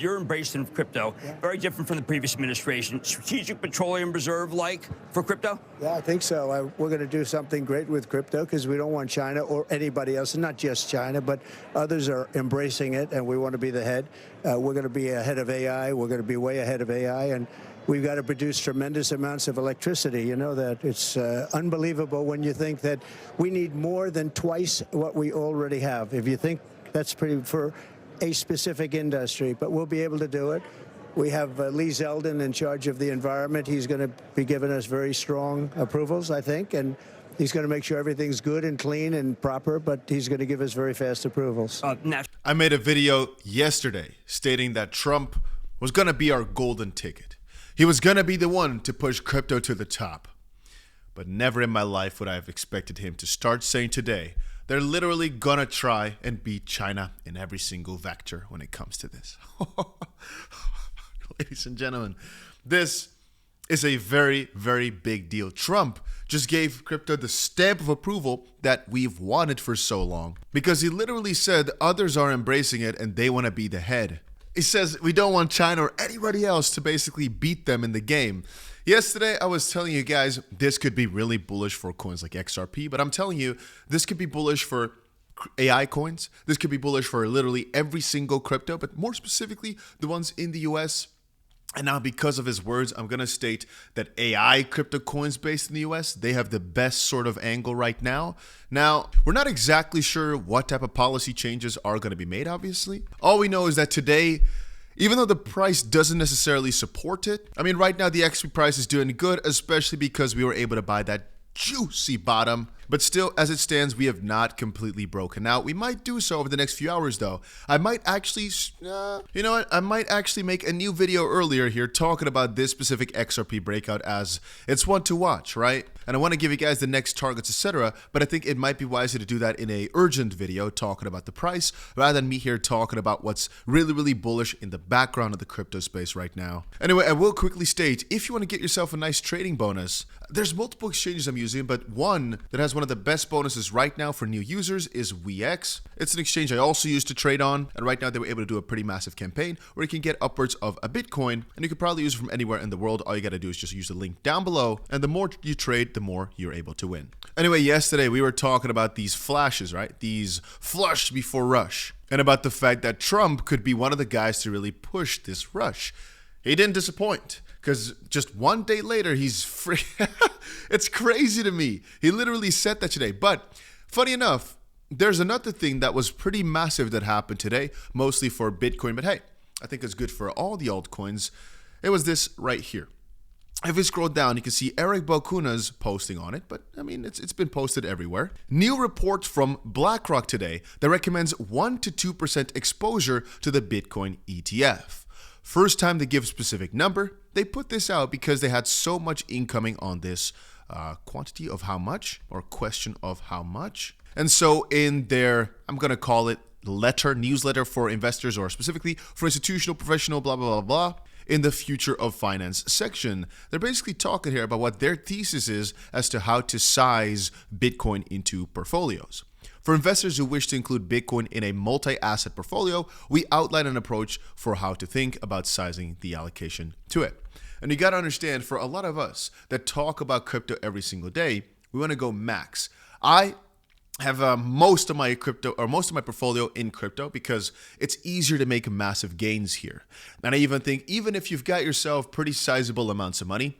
your embracing of crypto, very different from the previous administration. Strategic Petroleum Reserve like for crypto? Yeah, I think so. We're going to do something great with crypto because we don't want China or anybody else, and not just China, but others are embracing it, and we want to be the head. We're going to be ahead of AI. We're going to be way ahead of AI, and we've got to produce tremendous amounts of electricity. You know that it's unbelievable when you think that we need more than twice what we already have. If you think that's pretty for a specific industry, but we'll be able to do it. We have 𝗕𝗓𝗏 in charge of the environment. He's going to be giving us very strong approvals, I think, and he's going to make sure everything's good and clean and proper, but he's going to give us very fast approvals. I made a video yesterday stating that Trump was going to be our golden ticket. He was going to be the one to push crypto to the top. But never in my life would I have expected him to start saying today they're literally going to try and beat China in every single vector when it comes to this. Ladies and gentlemen, this is a very, very big deal. Trump just gave crypto the stamp of approval that we've wanted for so long because he literally said others are embracing it and they want to be the head. He says we don't want China or anybody else to basically beat them in the game. Yesterday, I was telling you guys this could be really bullish for coins like XRP, but I'm telling you this could be bullish for AI coins. This could be bullish for literally every single crypto, but more specifically, the ones in the US. And now because of his words, I'm going to state that AI crypto coins based in the US, they have the best sort of angle right now. Now, we're not exactly sure what type of policy changes are going to be made, obviously. All we know is that today, even though the price doesn't necessarily support it, I mean, right now the XP price is doing good, especially because we were able to buy that juicy bottom. But still, as it stands, we have not completely broken out. We might do so over the next few hours, though. I might actually, you know what? I might actually make a new video earlier here talking about this specific XRP breakout as it's one to watch, right? And I want to give you guys the next targets, etc. But I think it might be wiser to do that in a urgent video talking about the price rather than me here talking about what's really, really bullish in the background of the crypto space right now. Anyway, I will quickly state, if you want to get yourself a nice trading bonus, there's multiple exchanges I'm using, but one that has one of the best bonuses right now for new users is WeX. It's an exchange I also use to trade on, and right now they were able to do a pretty massive campaign where you can get upwards of a Bitcoin, and you can probably use it from anywhere in the world. All you got to do is just use the link down below, and the more you trade, the more you're able to win. Anyway, yesterday we were talking about these flashes, right? These flush before rush, and about the fact that Trump could be one of the guys to really push this rush. He didn't disappoint. Because just one day later, he's free. It's crazy to me. He literally said that today. But funny enough, there's another thing that was pretty massive that happened today, mostly for Bitcoin. But hey, I think it's good for all the altcoins. It was this right here. If we scroll down, you can see Eric Balchuna's posting on it, but I mean, it's been posted everywhere. New report from BlackRock today that recommends 1 to 2% exposure to the Bitcoin ETF. First time they give a specific number. They put this out because they had so much incoming on this quantity of how much or question of how much. And so in their, I'm going to call it newsletter for investors or specifically for institutional, professional, blah, blah, blah, blah, in the future of finance section, they're basically talking here about what their thesis is as to how to size Bitcoin into portfolios. For investors who wish to include Bitcoin in a multi-asset portfolio, we outline an approach for how to think about sizing the allocation to it. And you got to understand, for a lot of us that talk about crypto every single day, we want to go max. I have most of my crypto or most of my portfolio in crypto because it's easier to make massive gains here. And I even think even if you've got yourself pretty sizable amounts of money,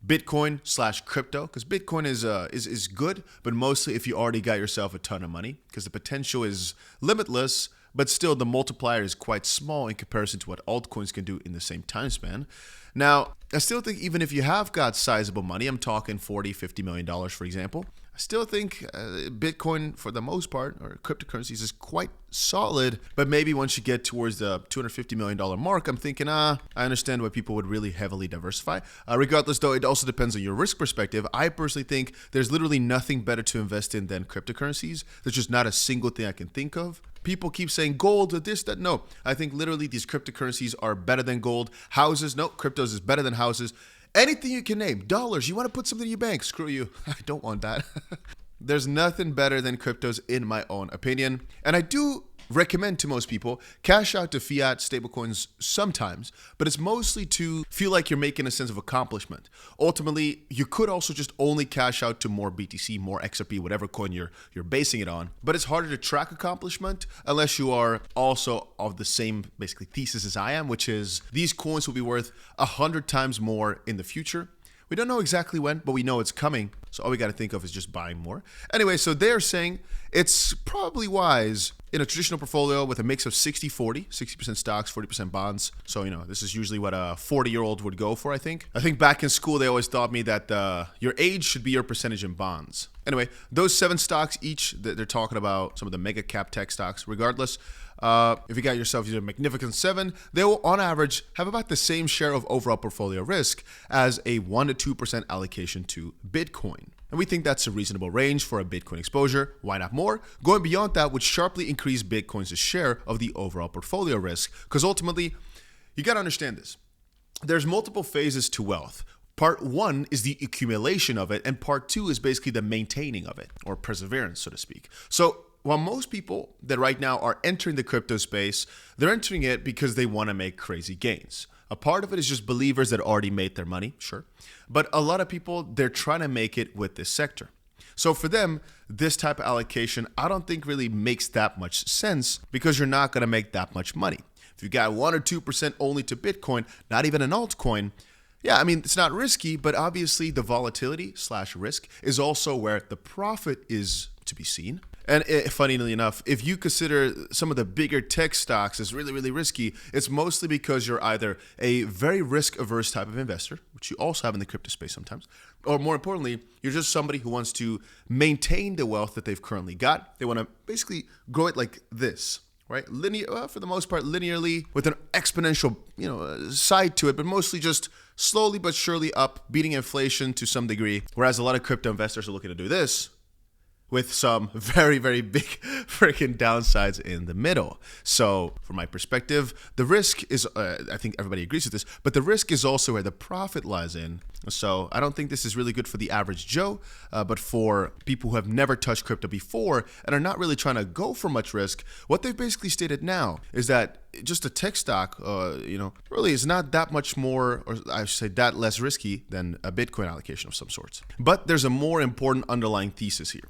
Bitcoin/crypto, because Bitcoin is good, but mostly if you already got yourself a ton of money, because the potential is limitless, but still the multiplier is quite small in comparison to what altcoins can do in the same time span. Now, I still think even if you have got sizable money, I'm talking $40-50 million, for example, I still think Bitcoin, for the most part, or cryptocurrencies, is quite solid. But maybe once you get towards the $250 million mark, I'm thinking, I understand why people would really heavily diversify. Regardless, though, it also depends on your risk perspective. I personally think there's literally nothing better to invest in than cryptocurrencies. There's just not a single thing I can think of. People keep saying gold, this, that. No, I think literally these cryptocurrencies are better than gold. Houses, no, cryptos is better than houses. Anything you can name. Dollars, you want to put something in your bank? Screw you. I don't want that. There's nothing better than cryptos in my own opinion. And I do recommend to most people, cash out to fiat stablecoins sometimes, but it's mostly to feel like you're making a sense of accomplishment. Ultimately, you could also just only cash out to more BTC, more XRP, whatever coin you're basing it on. But it's harder to track accomplishment unless you are also of the same basically thesis as I am, which is these coins will be worth 100 times more in the future. We don't know exactly when, but we know it's coming. So all we got to think of is just buying more. Anyway, so they're saying it's probably wise in a traditional portfolio with a mix of 60-40, 60% stocks, 40% bonds. So, this is usually what a 40-year-old would go for, I think. I think back in school, they always taught me that your age should be your percentage in bonds. Anyway, those 7 stocks each, they're talking about some of the mega cap tech stocks. Regardless, if you got yourself a magnificent 7, they will on average have about the same share of overall portfolio risk as a 1 to 2% allocation to Bitcoin. And we think that's a reasonable range for a Bitcoin exposure. Why not more? Going beyond that would sharply increase Bitcoin's share of the overall portfolio risk. Because ultimately, you got to understand this. There's multiple phases to wealth. Part 1 is the accumulation of it, and part 2 is basically the maintaining of it, or perseverance, so to speak. So while most people that right now are entering the crypto space, they're entering it because they want to make crazy gains. A part of it is just believers that already made their money, sure. But a lot of people, they're trying to make it with this sector. So for them, this type of allocation, I don't think really makes that much sense because you're not going to make that much money. If you got 1 or 2% only to Bitcoin, not even an altcoin, yeah, I mean, it's not risky, but obviously the volatility / risk is also where the profit is to be seen. And funnily enough, if you consider some of the bigger tech stocks as really, really risky, it's mostly because you're either a very risk-averse type of investor, which you also have in the crypto space sometimes, or more importantly, you're just somebody who wants to maintain the wealth that they've currently got. They want to basically grow it like this, right? Linear, for the most part, linearly with an exponential, side to it, but mostly just slowly but surely up, beating inflation to some degree. Whereas a lot of crypto investors are looking to do this with some very, very big freaking downsides in the middle. So from my perspective, the risk is, I think everybody agrees with this, but the risk is also where the profit lies in. So I don't think this is really good for the average Joe, but for people who have never touched crypto before and are not really trying to go for much risk, what they've basically stated now is that just a tech stock, really is not that much more, or I should say that less risky than a Bitcoin allocation of some sorts. But there's a more important underlying thesis here.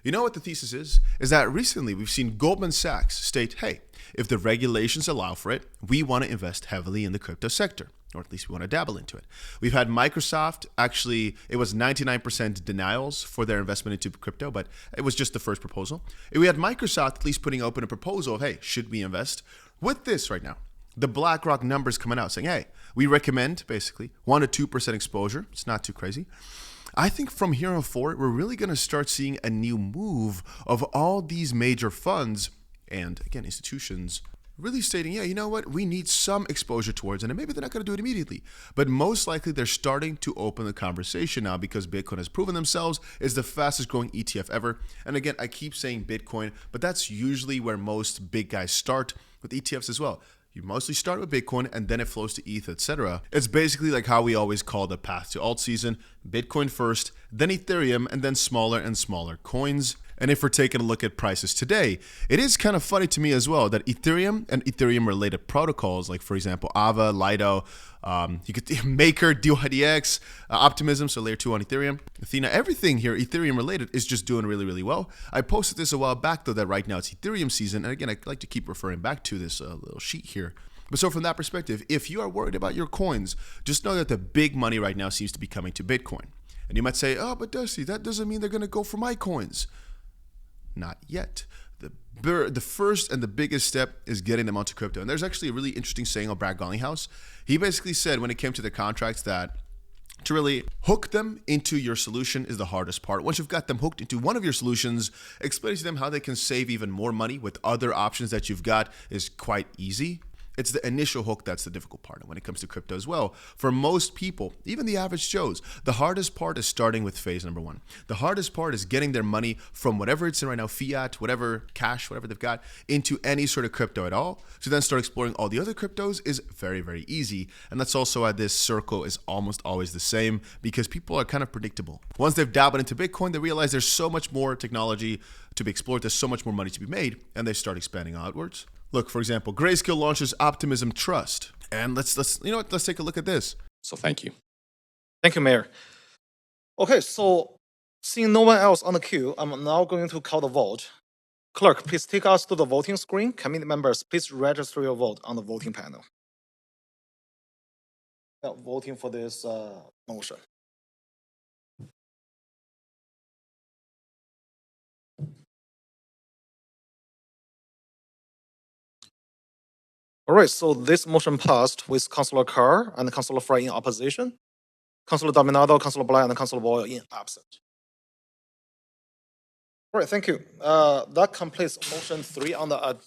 You know what the thesis is? Is that recently we've seen Goldman Sachs state, hey, if the regulations allow for it, we want to invest heavily in the crypto sector, or at least we want to dabble into it. We've had Microsoft, actually, it was 99% denials for their investment into crypto, but it was just the first proposal. We had Microsoft at least putting open a proposal of, hey, should we invest? With this right now, the BlackRock numbers coming out saying, hey, we recommend basically 1 to 2% exposure. It's not too crazy. I think from here on forward, we're really going to start seeing a new move of all these major funds and, again, institutions really stating, yeah, you know what, we need some exposure towards it, and maybe they're not going to do it immediately. But most likely, they're starting to open the conversation now because Bitcoin has proven themselves is the fastest growing ETF ever. And again, I keep saying Bitcoin, but that's usually where most big guys start with ETFs as well. You mostly start with Bitcoin and then it flows to ETH, etc. It's basically like how we always call the path to altseason: Bitcoin first, then Ethereum, and then smaller and smaller coins. And if we're taking a look at prices today, it is kind of funny to me as well that Ethereum and Ethereum-related protocols, like for example, AVA, Lido, you could Maker, DOGE, Optimism, so layer 2 on Ethereum, Athena, everything here Ethereum-related is just doing really, really well. I posted this a while back, though, that right now it's Ethereum season. And again, I like to keep referring back to this little sheet here. But so from that perspective, if you are worried about your coins, just know that the big money right now seems to be coming to Bitcoin. And you might say, oh, but Dusty, that doesn't mean they're going to go for my coins. Not yet. The first and the biggest step is getting them onto crypto. And there's actually a really interesting saying on Brad Garlinghouse. He basically said when it came to the contracts that to really hook them into your solution is the hardest part. Once you've got them hooked into one of your solutions, explaining to them how they can save even more money with other options that you've got is quite easy. It's the initial hook that's the difficult part. And when it comes to crypto as well, for most people, even the average Joes, the hardest part is starting with phase number one. The hardest part is getting their money from whatever it's in right now, fiat, whatever, cash, whatever they've got, into any sort of crypto at all. To then start exploring all the other cryptos is very, very easy. And that's also why this circle is almost always the same, because people are kind of predictable. Once they've dabbled into Bitcoin, they realize there's so much more technology to be explored, there's so much more money to be made, and they start expanding outwards. Look, for example, Grayscale launches Optimism Trust. And let's you know what, let's take a look at this. So thank you. Thank you, Mayor. Okay, so seeing no one else on the queue, I'm now going to call the vote. Clerk, please take us to the voting screen. Committee members, please register your vote on the voting panel. Voting for this motion. All right, so this motion passed with Councillor Carr and Councillor Fry in opposition, Councillor Dominado, Councillor Black, and Councillor Boyle in absent. All right, thank you. That completes motion 3 on the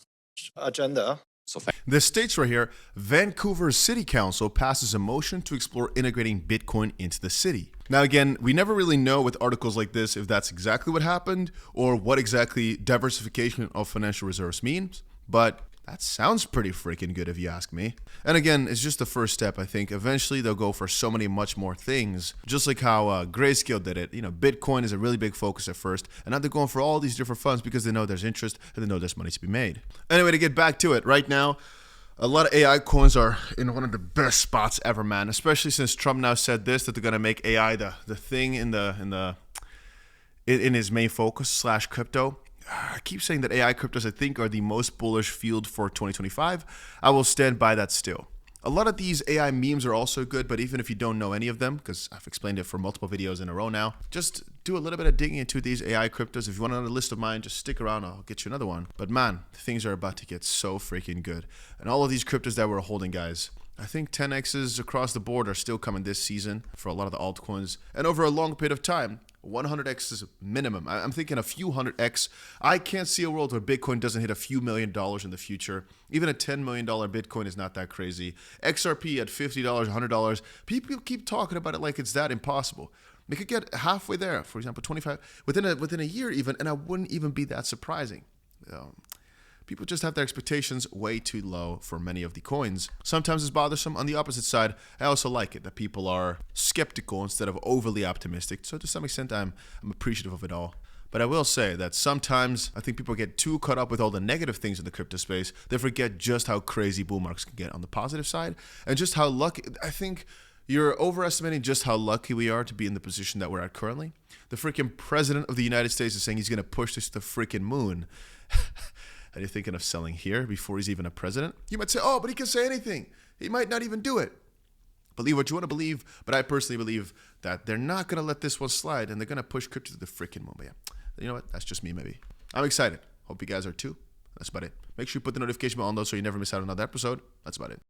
agenda. So The states right here, Vancouver City Council passes a motion to explore integrating Bitcoin into the city. Now again, we never really know with articles like this if that's exactly what happened or what exactly diversification of financial reserves means, but that sounds pretty freaking good if you ask me. And again, it's just the first step. I think eventually they'll go for so many much more things, just like how Grayscale did it. You know, Bitcoin is a really big focus at first, and now they're going for all these different funds because they know there's interest and they know there's money to be made. Anyway, to get back to it, right now, a lot of AI coins are in one of the best spots ever, man. Especially since Trump now said this, that they're gonna make AI the thing in his main focus / crypto. I keep saying that AI cryptos, I think, are the most bullish field for 2025. I will stand by that still. A lot of these AI memes are also good, but even if you don't know any of them, because I've explained it for multiple videos in a row now, just do a little bit of digging into these AI cryptos. If you want another list of mine, just stick around, I'll get you another one. But man, things are about to get so freaking good. And all of these cryptos that we're holding, guys, I think 10x's across the board are still coming this season for a lot of the altcoins. And over a long period of time, 100x is minimum. I'm thinking a few 100x. I can't see a world where Bitcoin doesn't hit a few $1 million in the future. Even a $10 million Bitcoin is not that crazy. XRP at $50, $100. People keep talking about it like it's that impossible. They could get halfway there, for example, 25 within a year even, and I wouldn't even be that surprising. People just have their expectations way too low for many of the coins. Sometimes it's bothersome. On the opposite side, I also like it that people are skeptical instead of overly optimistic. So to some extent, I'm appreciative of it all. But I will say that sometimes I think people get too caught up with all the negative things in the crypto space. They forget just how crazy bull markets can get on the positive side and just how lucky. I think you're overestimating just how lucky we are to be in the position that we're at currently. The freaking president of the United States is saying he's going to push this to the freaking moon. And you're thinking of selling here before he's even a president? You might say, oh, but he can say anything. He might not even do it. Believe what you want to believe, but I personally believe that they're not going to let this one slide and they're going to push crypto to the freaking moon. But yeah, you know what? That's just me, maybe. I'm excited. Hope you guys are too. That's about it. Make sure you put the notification bell on though so you never miss out on another episode. That's about it.